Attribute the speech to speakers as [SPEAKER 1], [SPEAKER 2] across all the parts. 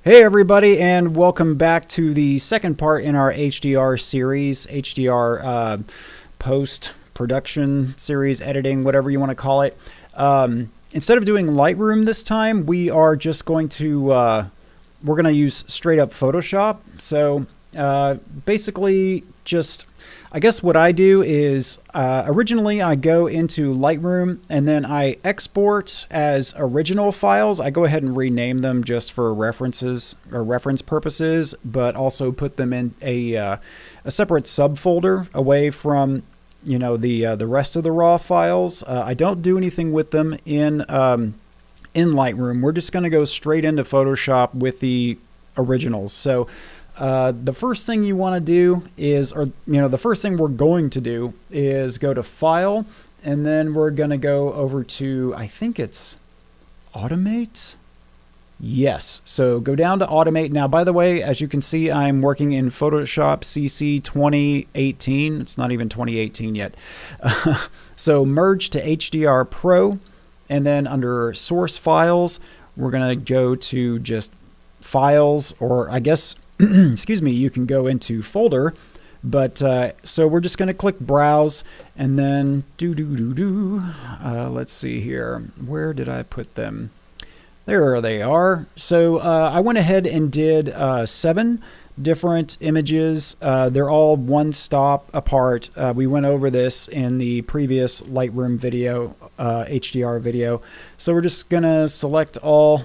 [SPEAKER 1] Hey everybody, and welcome back to the second part in our HDR series, HDR post-production series, editing, whatever you want to call it. Instead of doing Lightroom this time, we are just going to, we're going to use straight up Photoshop. So basically just, I guess what I do is originally I go into Lightroom and then I export as original files. I go ahead and rename them just for references or reference purposes, but also put them in a separate subfolder away from, you know, the rest of the raw files. I don't do anything with them in Lightroom. We're just going to go straight into Photoshop with the originals. So the first thing you want to do is, the first thing we're going to do is go to File, and then we're going to go over to, I think it's Automate. Yes. So go down to Automate. Now, by the way, as you can see, I'm working in Photoshop CC 2018. It's not even 2018 yet. So merge to HDR Pro, and then under Source Files, we're going to go to just Files, or I guess excuse me, you can go into Folder, but so we're just going to click Browse, and then let's see here, where did I put them? There they are. So I went ahead and did 7 different images. They're all one stop apart. We went over this in the previous Lightroom video, HDR video. So we're just going to select all.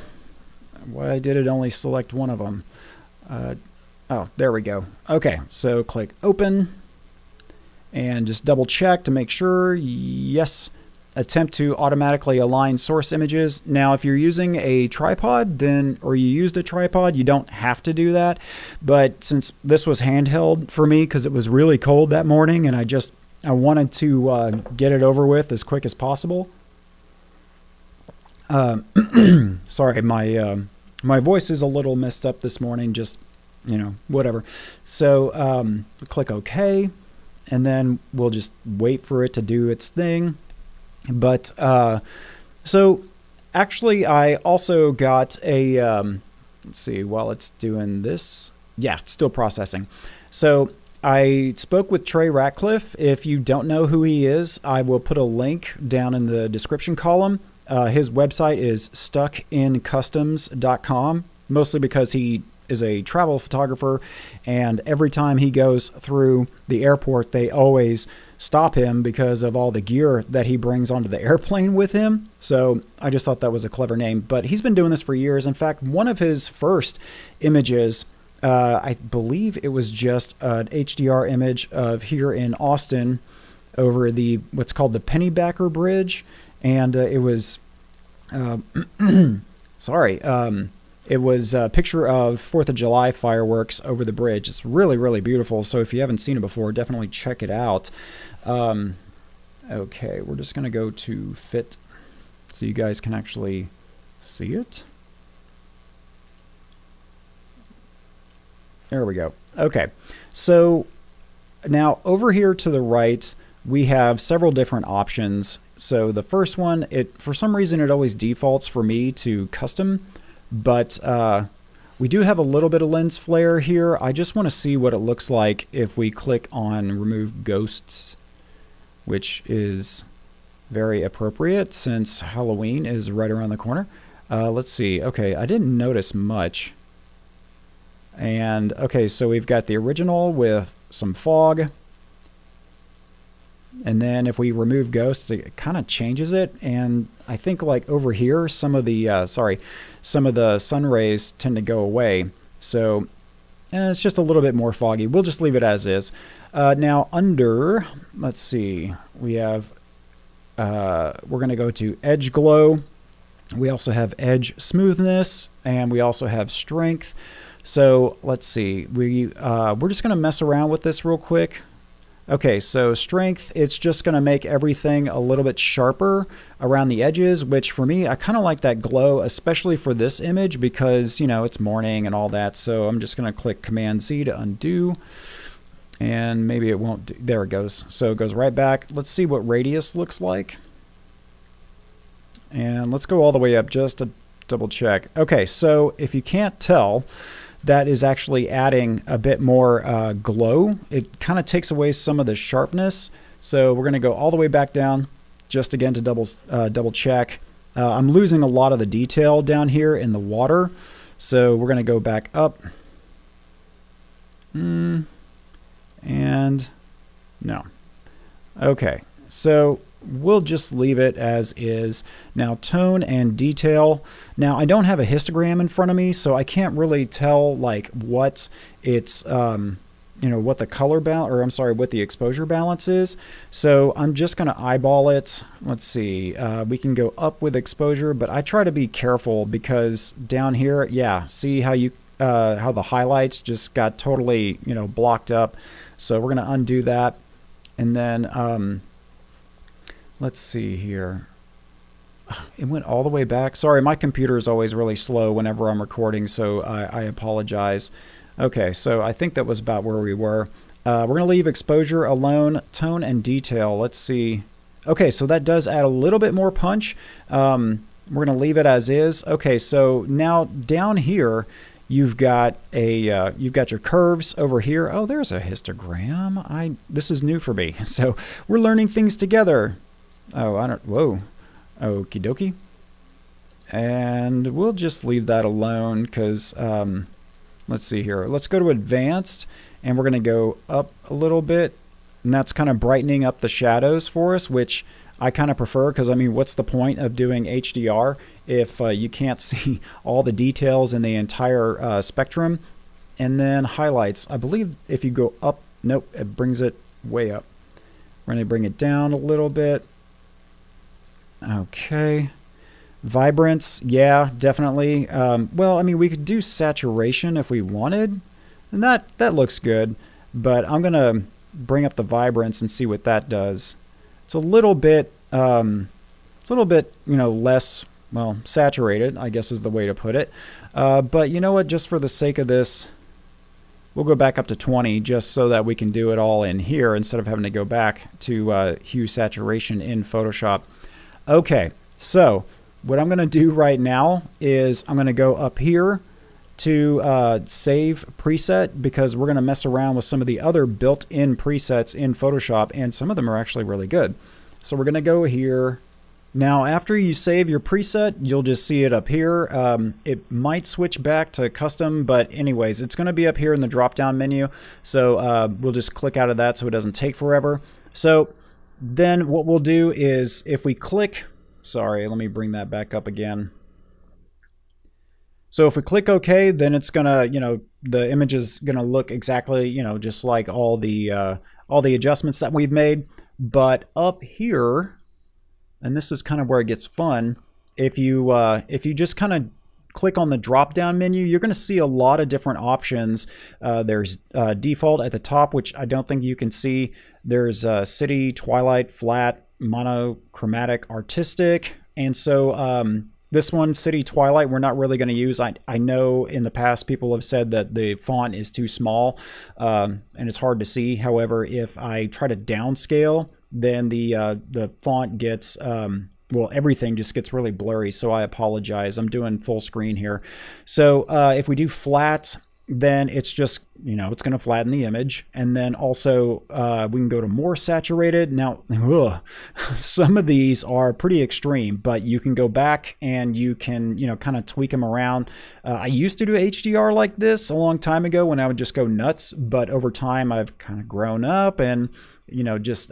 [SPEAKER 1] Why did it only select one of them? Oh, there we go. Okay, so click Open and just double check to make sure. Yes. Attempt to automatically align source images. Now, if you're using a tripod, or you used a tripod, you don't have to do that. But since this was handheld for me because it was really cold that morning and I wanted to get it over with as quick as possible. Sorry, my voice is a little messed up this morning, just, whatever. So click OK, and then we'll just wait for it to do its thing. But so actually I also got a, let's see, while it's doing this, yeah, it's still processing. So I spoke with Trey Ratcliffe. If you don't know who he is, I will put a link down in the description column. His website is stuckincustoms.com, mostly because he is a travel photographer, and every time he goes through the airport, they always stop him because of all the gear that he brings onto the airplane with him. So I just thought that was a clever name, but he's been doing this for years. In fact, one of his first images, I believe it was just an HDR image of here in Austin over the what's called the Pennybacker Bridge. And it was, it was a picture of 4th of July fireworks over the bridge. It's really, really beautiful. So if you haven't seen it before, definitely check it out. Okay, we're just going to go to Fit so you guys can actually see it. There we go. Okay, so now over here to the right, we have several different options. So the first one, for some reason it always defaults for me to custom, but we do have a little bit of lens flare here. I just want to see what it looks like if we click on remove ghosts, which is very appropriate since Halloween is right around the corner. Let's see. Okay, I didn't notice much. And okay, so we've got the original with some fog. And then if we remove ghosts, it kind of changes it. And I think like over here, some of the sun rays tend to go away. So it's just a little bit more foggy. We'll just leave it as is. Now under, let's see, we have, we're going to go to edge glow. We also have edge smoothness, and we also have strength. So let's see, we're just going to mess around with this real quick. Okay, so strength, it's just going to make everything a little bit sharper around the edges, which for me, I kind of like that glow, especially for this image because, it's morning and all that. So I'm just going to click Command Z to undo, and maybe it won't do. There it goes. So it goes right back. Let's see what radius looks like. And let's go all the way up just a double check. Okay, so if you can't tell, that is actually adding a bit more glow. It kind of takes away some of the sharpness. So we're going to go all the way back down, just again to double check. I'm losing a lot of the detail down here in the water. So we're going to go back up. And no. Okay, so we'll just leave it as is. Now tone and detail. Now I don't have a histogram in front of me, so I can't really tell like what it's you know, what the color balance, or I'm sorry, what the exposure balance is. So I'm just going to eyeball it. Let's see, we can go up with exposure, but I try to be careful because down here, yeah, see how you how the highlights just got totally, you know, blocked up. So we're going to undo that. And then let's see here. It went all the way back. Sorry, my computer is always really slow whenever I'm recording, so I apologize. Okay, so I think that was about where we were. We're going to leave exposure alone, tone and detail. Let's see. Okay, so that does add a little bit more punch. We're going to leave it as is. Okay, so now down here, you've got your curves over here. Oh, there's a histogram. This is new for me, so we're learning things together. Oh, whoa, okie dokie. And we'll just leave that alone because let's see here. Let's go to advanced, and we're going to go up a little bit, and that's kind of brightening up the shadows for us, which I kind of prefer because, I mean, what's the point of doing HDR if you can't see all the details in the entire spectrum? And then highlights. I believe if you go up, nope, it brings it way up. We're going to bring it down a little bit. Okay. Vibrance, yeah, definitely. Well, I mean, we could do saturation if we wanted, and that looks good, but I'm going to bring up the vibrance and see what that does. It's a little bit, you know, less, well, saturated, I guess is the way to put it. But you know what, just for the sake of this, we'll go back up to 20 just so that we can do it all in here instead of having to go back to hue saturation in Photoshop. Okay, so what I'm going to do right now is I'm going to go up here to save preset because we're going to mess around with some of the other built-in presets in Photoshop, and some of them are actually really good. So we're going to go here. Now, after you save your preset, you'll just see it up here. It might switch back to custom, but anyways, it's going to be up here in the drop-down menu. So we'll just click out of that so it doesn't take forever. So then what we'll do is if we click, sorry, let me bring that back up again. So if we click OK, then it's gonna, you know, the image is gonna look exactly, you know, just like all the adjustments that we've made. But up here, and this is kind of where it gets fun, if you just kind of click on the drop-down menu, you're going to see a lot of different options. There's default at the top, which I don't think you can see. There's city, twilight, flat, monochromatic, artistic, and so this one, city twilight, we're not really going to use. I know in the past people have said that the font is too small and it's hard to see. However, if I try to downscale, then the font gets well, everything just gets really blurry, so I apologize. I'm doing full screen here. So if we do flat, then it's just, you know, it's going to flatten the image. And then also we can go to more saturated. Now, some of these are pretty extreme, but you can go back and you can, you know, kind of tweak them around. I used to do HDR like this a long time ago when I would just go nuts, but over time I've kind of grown up and, you know, just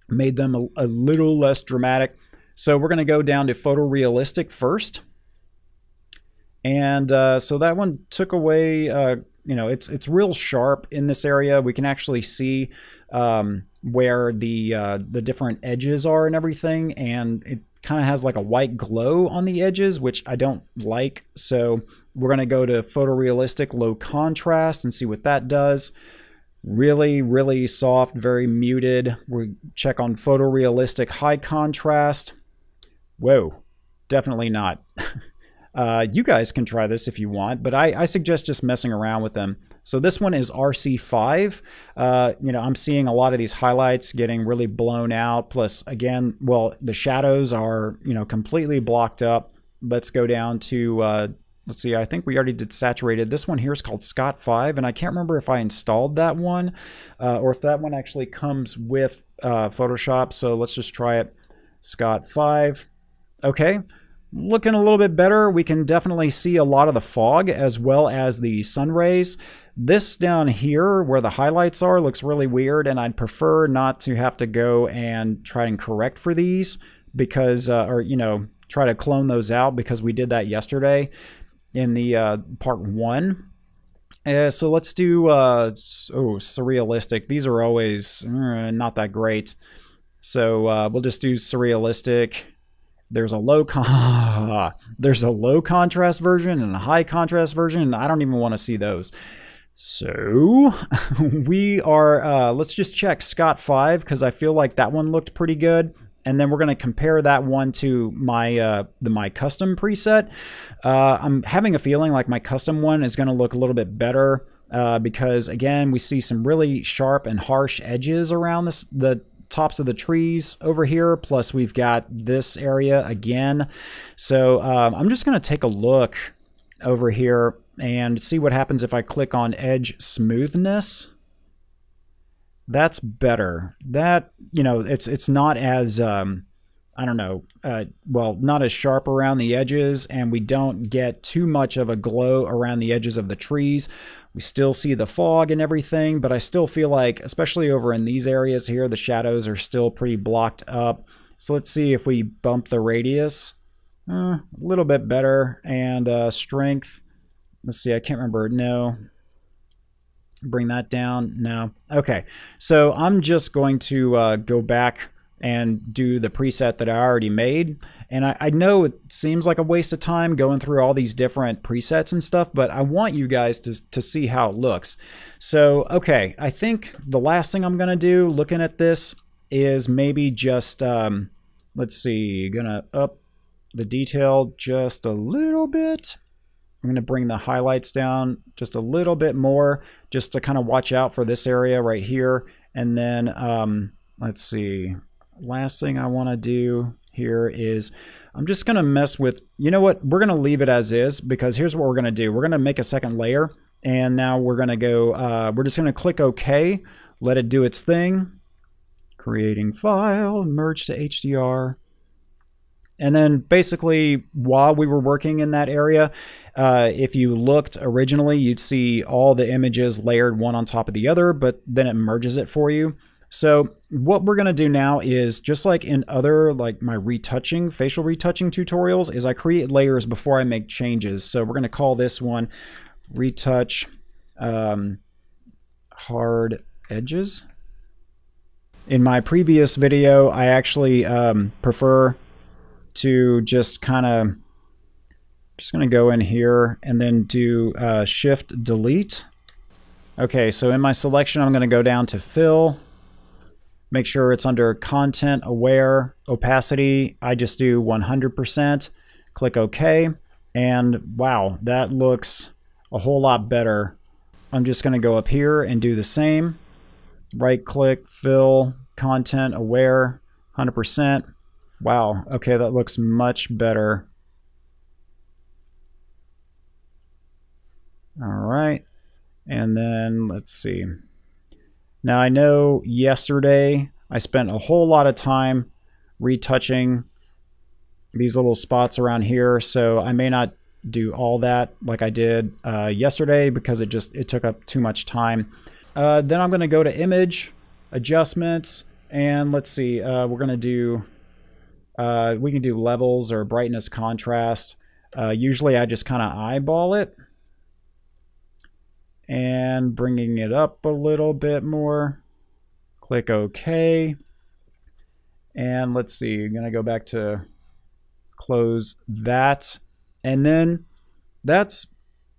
[SPEAKER 1] made them a little less dramatic. So we're going to go down to photorealistic first. And so that one took away, you know, it's real sharp in this area. We can actually see where the different edges are and everything. And it kind of has like a white glow on the edges, which I don't like. So we're going to go to photorealistic low contrast and see what that does. Really, really soft, very muted. We check on photorealistic high contrast. Whoa, definitely not. You guys can try this if you want, but I suggest just messing around with them. So this one is RC5. You know, I'm seeing a lot of these highlights getting really blown out. Plus, again, well, the shadows are, you know, completely blocked up. let's go down to, let's see, I think we already did saturated. This one here is called Scott 5, and I can't remember if I installed that one or if that one actually comes with Photoshop. So let's just try it. Scott 5. Okay, looking a little bit better. We can definitely see a lot of the fog as well as the sun rays. This down here where the highlights are looks really weird, and I'd prefer not to have to go and try and correct for these because, or, you know, try to clone those out because we did that yesterday in the part 1. So let's do, surrealistic. These are always not that great. So we'll just do surrealistic. There's a low contrast version and a high contrast version, and I don't even want to see those. So we are, let's just check Scott 5 because I feel like that one looked pretty good. And then we're going to compare that one to my my custom preset. I'm having a feeling like my custom one is going to look a little bit better because, again, we see some really sharp and harsh edges around the tops of the trees over here. Plus, we've got this area again. So I'm just going to take a look over here and see what happens if I click on edge smoothness. That's better. That, you know, it's not as, I don't know, well, not as sharp around the edges, and we don't get too much of a glow around the edges of the trees. We still see the fog and everything, but I still feel like, especially over in these areas here, the shadows are still pretty blocked up. So let's see if we bump the radius a little bit better, and strength. Let's see, I can't remember. No. Bring that down. No. Okay. So I'm just going to go back and do the preset that I already made. And I know it seems like a waste of time going through all these different presets and stuff, but I want you guys to see how it looks. So, okay, I think the last thing I'm going to do looking at this is maybe just, let's see, gonna up the detail just a little bit. I'm going to bring the highlights down just a little bit more just to kind of watch out for this area right here. And then let's see, last thing I want to do here is I'm just going to mess with, you know what, we're going to leave it as is because here's what we're going to do. We're going to make a second layer, and now we're going to go, we're just going to click OK, let it do its thing. Creating file, merge to HDR. And then basically, while we were working in that area, if you looked originally, you'd see all the images layered one on top of the other, but then it merges it for you. So what we're going to do now is, just like in other, like my retouching, facial retouching tutorials, is I create layers before I make changes. So we're going to call this one Retouch Hard Edges. In my previous video, I actually prefer to just kind of, just going to go in here and then do Shift Delete. Okay, so in my selection, I'm going to go down to Fill. Make sure it's under Content Aware Opacity. I just do 100%. Click OK. And wow, that looks a whole lot better. I'm just going to go up here and do the same. Right click, Fill, Content Aware, 100%. Wow, okay, that looks much better. All right, and then let's see. Now I know yesterday I spent a whole lot of time retouching these little spots around here, so I may not do all that like I did yesterday because it took up too much time. Then I'm going to go to Image, Adjustments, and let's see, we're going to do, we can do levels or brightness, contrast. Usually I just kind of eyeball it and bringing it up a little bit more. Click OK. And let's see, I'm going to go back to close that. And then that's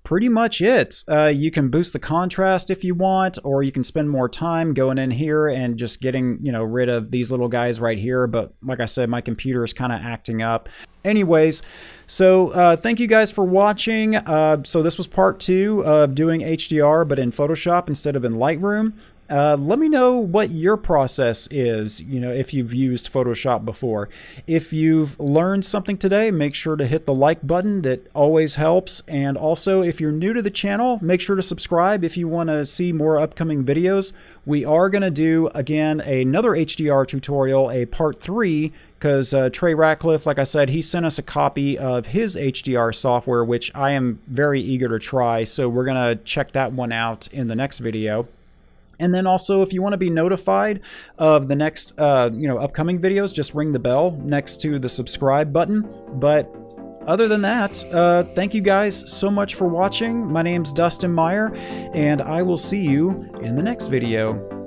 [SPEAKER 1] pretty much it. You can boost the contrast if you want, or you can spend more time going in here and just getting, you know, rid of these little guys right here. But like I said, my computer is kind of acting up. Anyways, so thank you guys for watching. So this was part 2 of doing HDR, but in Photoshop instead of in Lightroom. Let me know what your process is, if you've used Photoshop before. If you've learned something today, make sure to hit the like button. That always helps. And also, if you're new to the channel, make sure to subscribe if you want to see more upcoming videos. We are going to do, again, another HDR tutorial, a part 3, because Trey Ratcliffe, like I said, he sent us a copy of his HDR software, which I am very eager to try. So we're going to check that one out in the next video. And then also, if you want to be notified of the next, upcoming videos, just ring the bell next to the subscribe button. But other than that, thank you guys so much for watching. My name's Dustin Meyer, and I will see you in the next video.